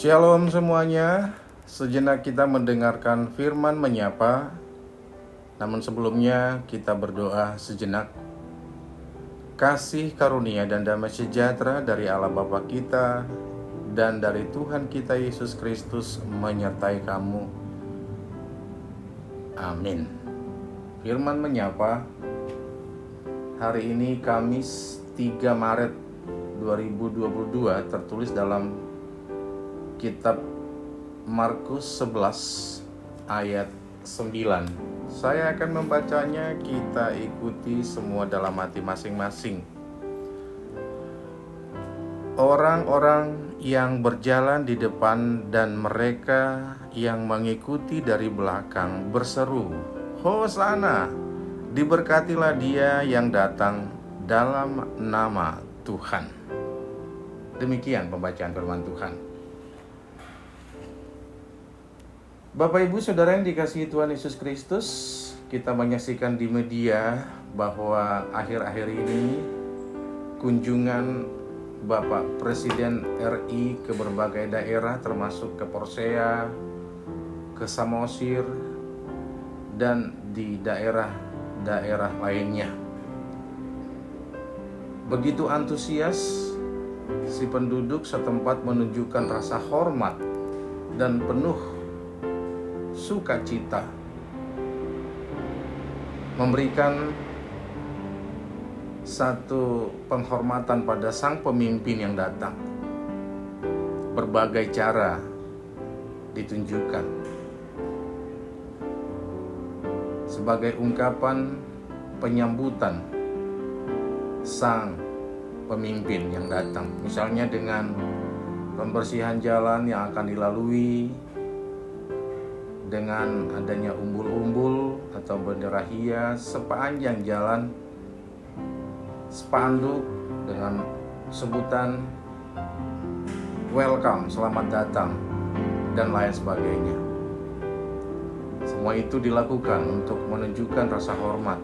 Shalom semuanya, sejenak kita mendengarkan firman menyapa. Namun sebelumnya kita berdoa sejenak. Kasih karunia dan damai sejahtera dari Allah Bapa kita dan dari Tuhan kita Yesus Kristus menyertai kamu. Amin. Firman menyapa hari ini Kamis 3 Maret 2022 tertulis dalam Kitab Markus 11 ayat 9. Saya akan membacanya, kita ikuti semua dalam hati masing-masing. Orang-orang yang berjalan di depan dan mereka yang mengikuti dari belakang berseru, "Hosana, diberkatilah dia yang datang dalam nama Tuhan." Demikian pembacaan firman Tuhan. Bapak Ibu Saudara yang dikasihi Tuhan Yesus Kristus, kita menyaksikan di media bahwa akhir-akhir ini kunjungan Bapak Presiden RI ke berbagai daerah termasuk ke Porsea, ke Samosir, dan di daerah-daerah lainnya. Begitu antusias si penduduk setempat menunjukkan rasa hormat dan penuh sukacita, memberikan satu penghormatan pada sang pemimpin yang datang. Berbagai cara ditunjukkan sebagai ungkapan penyambutan sang pemimpin yang datang. Misalnya dengan pembersihan jalan yang akan dilalui, dengan adanya umbul-umbul atau bendera hias sepanjang jalan, spanduk dengan sebutan welcome, selamat datang, dan lain sebagainya. Semua itu dilakukan untuk menunjukkan rasa hormat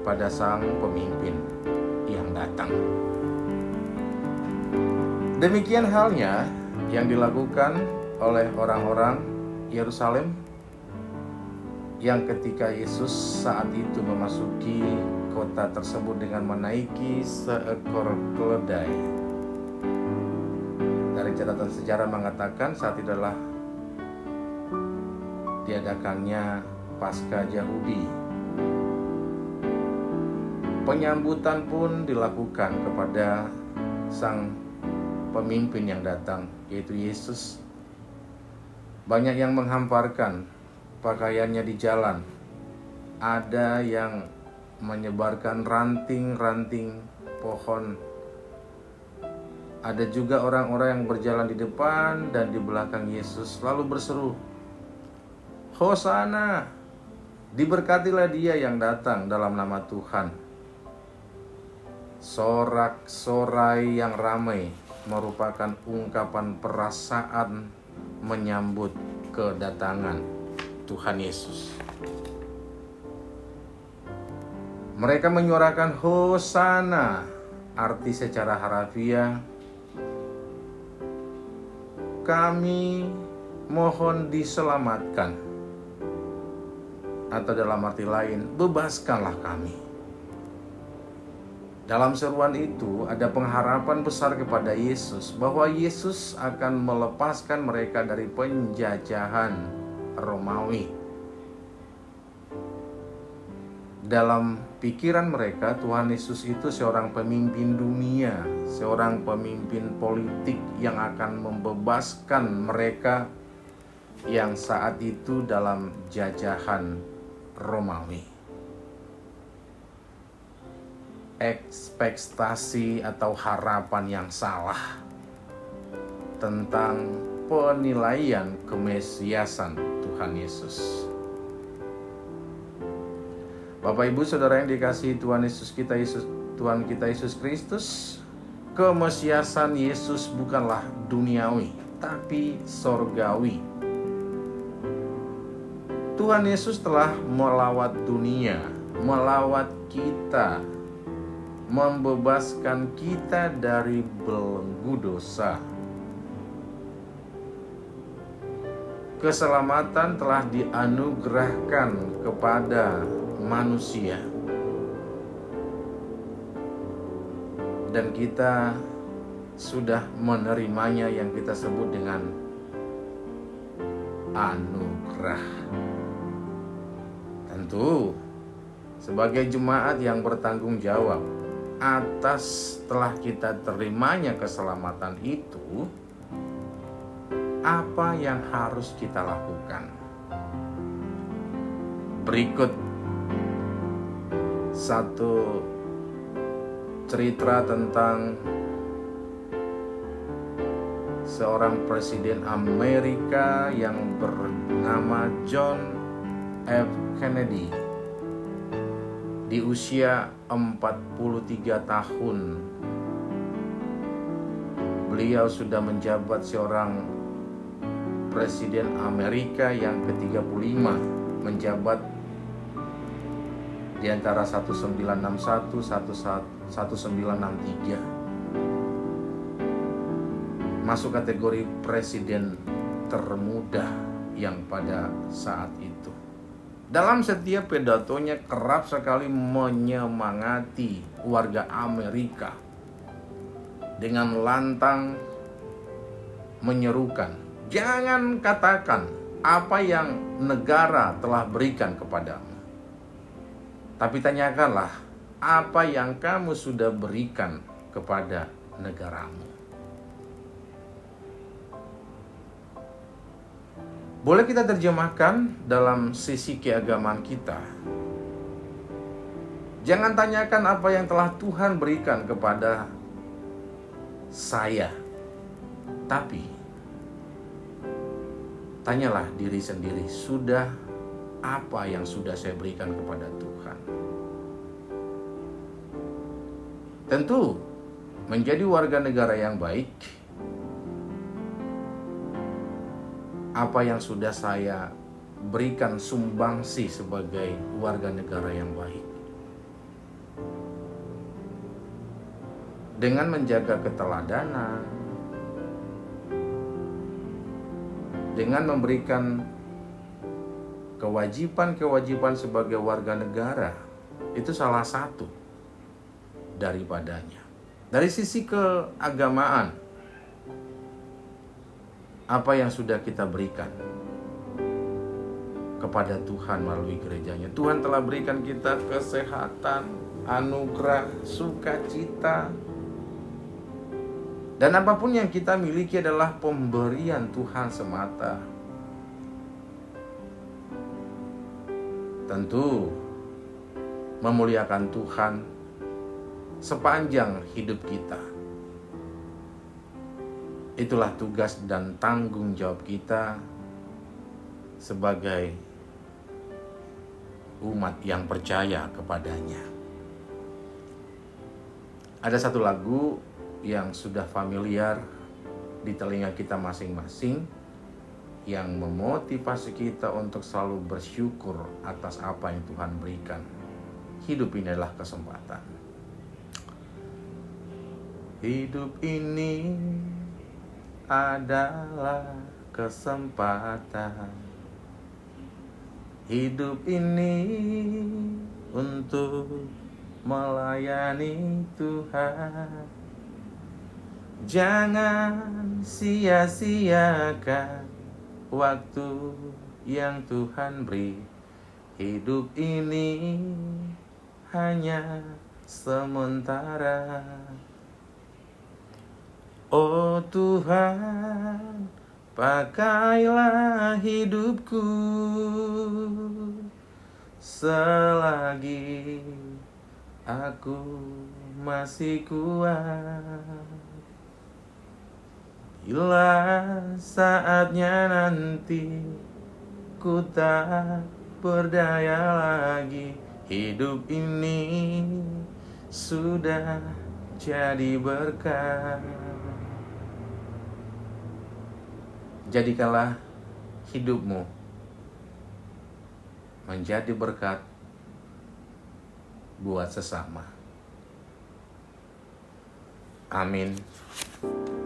pada sang pemimpin yang datang. Demikian halnya yang dilakukan oleh orang-orang Yerusalem yang ketika Yesus saat itu memasuki kota tersebut dengan menaiki seekor keledai. Dari catatan sejarah mengatakan saat itu adalah diadakannya Paskah Yahudi. Penyambutan pun dilakukan kepada sang pemimpin yang datang, yaitu Yesus. Banyak yang menghamparkan pakaiannya di jalan. Ada yang menyebarkan ranting-ranting pohon. Ada juga orang-orang yang berjalan di depan dan di belakang Yesus lalu berseru, "Hosana, diberkatilah dia yang datang dalam nama Tuhan." Sorak-sorai yang ramai merupakan ungkapan perasaan menyambut kedatangan Tuhan Yesus. Mereka menyuarakan Hosana, arti secara harafiah, kami mohon diselamatkan, atau dalam arti lain, bebaskanlah kami. Dalam seruan itu ada pengharapan besar kepada Yesus bahwa Yesus akan melepaskan mereka dari penjajahan Romawi. Dalam pikiran mereka, Tuhan Yesus itu seorang pemimpin dunia, seorang pemimpin politik yang akan membebaskan mereka yang saat itu dalam jajahan Romawi. Ekspektasi atau harapan yang salah tentang penilaian kemesiasan Tuhan Yesus. Bapak Ibu Saudara yang dikasihi Tuhan kita Yesus Kristus, kemesiasan Yesus bukanlah duniawi, tapi sorgawi. Tuhan Yesus telah melawat dunia, melawat kita, membebaskan kita dari belenggu dosa. keselamatan telah dianugerahkan kepada manusia, dan kita sudah menerimanya yang kita sebut dengan anugerah. Tentu sebagai jemaat yang bertanggung jawab atas telah kita terimanya keselamatan itu, apa yang harus kita lakukan? Berikut satu cerita tentang seorang presiden Amerika yang bernama John F. Kennedy. Di usia 43 tahun, beliau sudah menjabat seorang Presiden Amerika yang ke-35, menjabat di antara 1961 1963. Masuk kategori presiden termuda yang pada saat itu. Dalam setiap pidatonya kerap sekali menyemangati warga Amerika dengan lantang menyerukan, "Jangan katakan apa yang negara telah berikan kepadamu, tapi tanyakanlah apa yang kamu sudah berikan kepada negaramu." Boleh kita terjemahkan dalam sisi keagamaan kita. Jangan tanyakan apa yang telah Tuhan berikan kepada saya, tapi tanyalah diri sendiri, sudah apa yang sudah saya berikan kepada Tuhan? Tentu, menjadi warga negara yang baik, apa yang sudah saya berikan sumbangsi sebagai warga negara yang baik? Dengan menjaga keteladanan, dengan memberikan kewajiban-kewajiban sebagai warga negara, itu salah satu daripadanya. Dari sisi keagamaan, apa yang sudah kita berikan kepada Tuhan melalui gerejanya? Tuhan telah berikan kita kesehatan, anugerah, sukacita, dan apapun yang kita miliki adalah pemberian Tuhan semata. Tentu memuliakan Tuhan sepanjang hidup kita. Itulah tugas dan tanggung jawab kita sebagai umat yang percaya kepadanya. Ada satu lagu yang sudah familiar di telinga kita masing-masing, yang memotivasi kita untuk selalu bersyukur atas apa yang Tuhan berikan. Hidup ini adalah kesempatan. Hidup ini adalah kesempatan. Hidup ini untuk melayani Tuhan. Jangan sia-siakan waktu yang Tuhan beri. Hidup ini hanya sementara. Oh Tuhan, pakailah hidupku selagi aku masih kuat. Bila saatnya nanti ku tak berdaya lagi, hidup ini sudah jadi berkat. Jadikanlah hidupmu menjadi berkat buat sesama. Amin.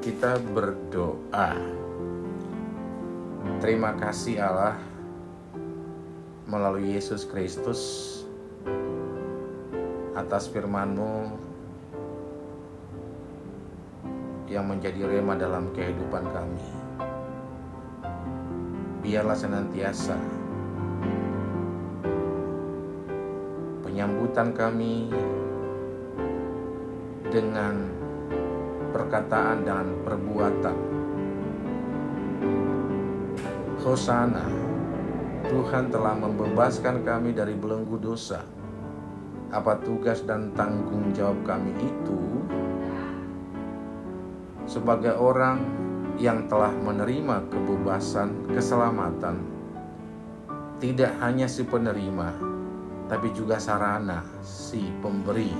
Kita berdoa. Terima kasih Allah, melalui Yesus Kristus, atas firman-Mu yang menjadi rema dalam kehidupan kami. Biarlah senantiasa penyambutan kami dengan perkataan dan perbuatan. Hosana, Tuhan telah membebaskan kami dari belenggu dosa. Apa tugas dan tanggung jawab kami itu sebagai orang yang telah menerima kebebasan, keselamatan, tidak hanya si penerima, tapi juga sarana, si pemberi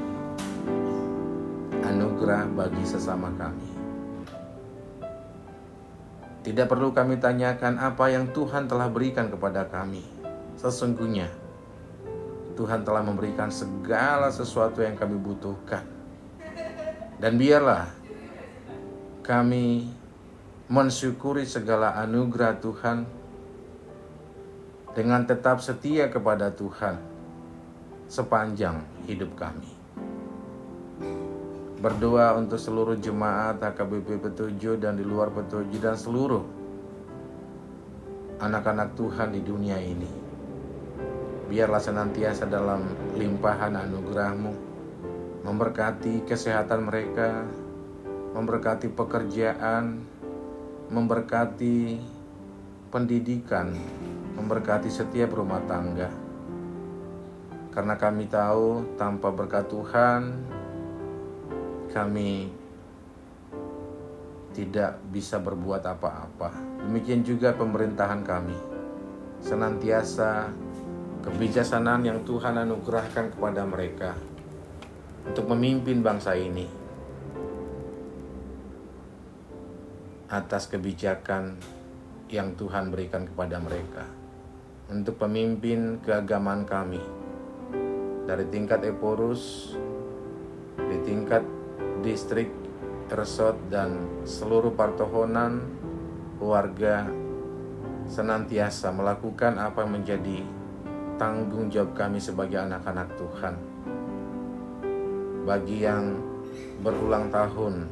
anugerah bagi sesama kami. Tidak perlu kami tanyakan apa yang Tuhan telah berikan kepada kami. Sesungguhnya Tuhan telah memberikan segala sesuatu yang kami butuhkan. Dan biarlah kami mensyukuri segala anugerah Tuhan dengan tetap setia kepada Tuhan sepanjang hidup kami. Berdoa untuk seluruh jemaat HKBP Petuju dan di luar Petuju dan seluruh anak-anak Tuhan di dunia ini. Biarlah senantiasa dalam limpahan anugerah-Mu, memberkati kesehatan mereka, memberkati pekerjaan, memberkati pendidikan, memberkati setiap rumah tangga. Karena kami tahu tanpa berkat Tuhan, kami tidak bisa berbuat apa-apa. Demikian juga pemerintahan kami. Senantiasa kebijaksanaan yang Tuhan anugerahkan kepada mereka untuk memimpin bangsa ini atas kebijakan yang Tuhan berikan kepada mereka. Untuk pemimpin keagamaan kami dari tingkat Eporus, di tingkat distrik, resort, dan seluruh partohonan warga senantiasa melakukan apa yang menjadi tanggung jawab kami sebagai anak-anak Tuhan. Bagi yang berulang tahun,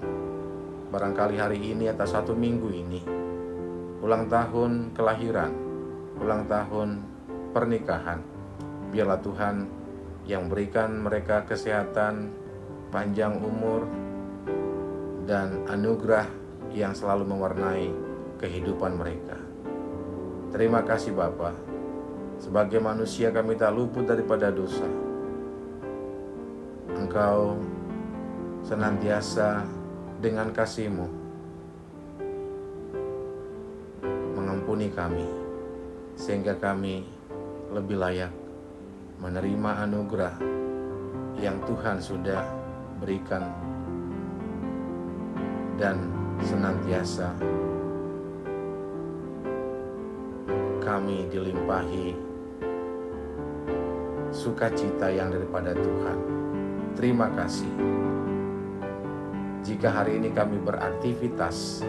barangkali hari ini atau 1 minggu ini, ulang tahun kelahiran, ulang tahun pernikahan, biarlah Tuhan yang berikan mereka kesehatan, panjang umur, dan anugerah yang selalu mewarnai kehidupan mereka. Terima kasih Bapa. Sebagai manusia kami tak luput daripada dosa. Engkau senantiasa dengan kasih-Mu mengampuni kami, sehingga kami lebih layak menerima anugerah yang Tuhan sudah berikan, dan senantiasa kami dilimpahi sukacita yang daripada Tuhan. Terima kasih. Jika hari ini kami beraktivitas,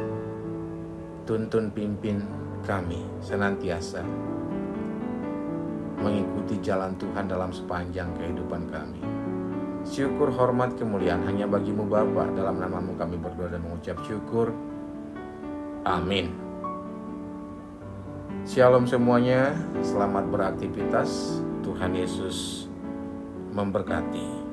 tuntun pimpin kami senantiasa mengikuti jalan Tuhan dalam sepanjang kehidupan kami. Syukur, hormat, kemuliaan hanya bagi-Mu Bapa. Dalam nama-Mu kami berdoa dan mengucap syukur. Amin. Shalom semuanya, selamat beraktivitas. Tuhan Yesus memberkati.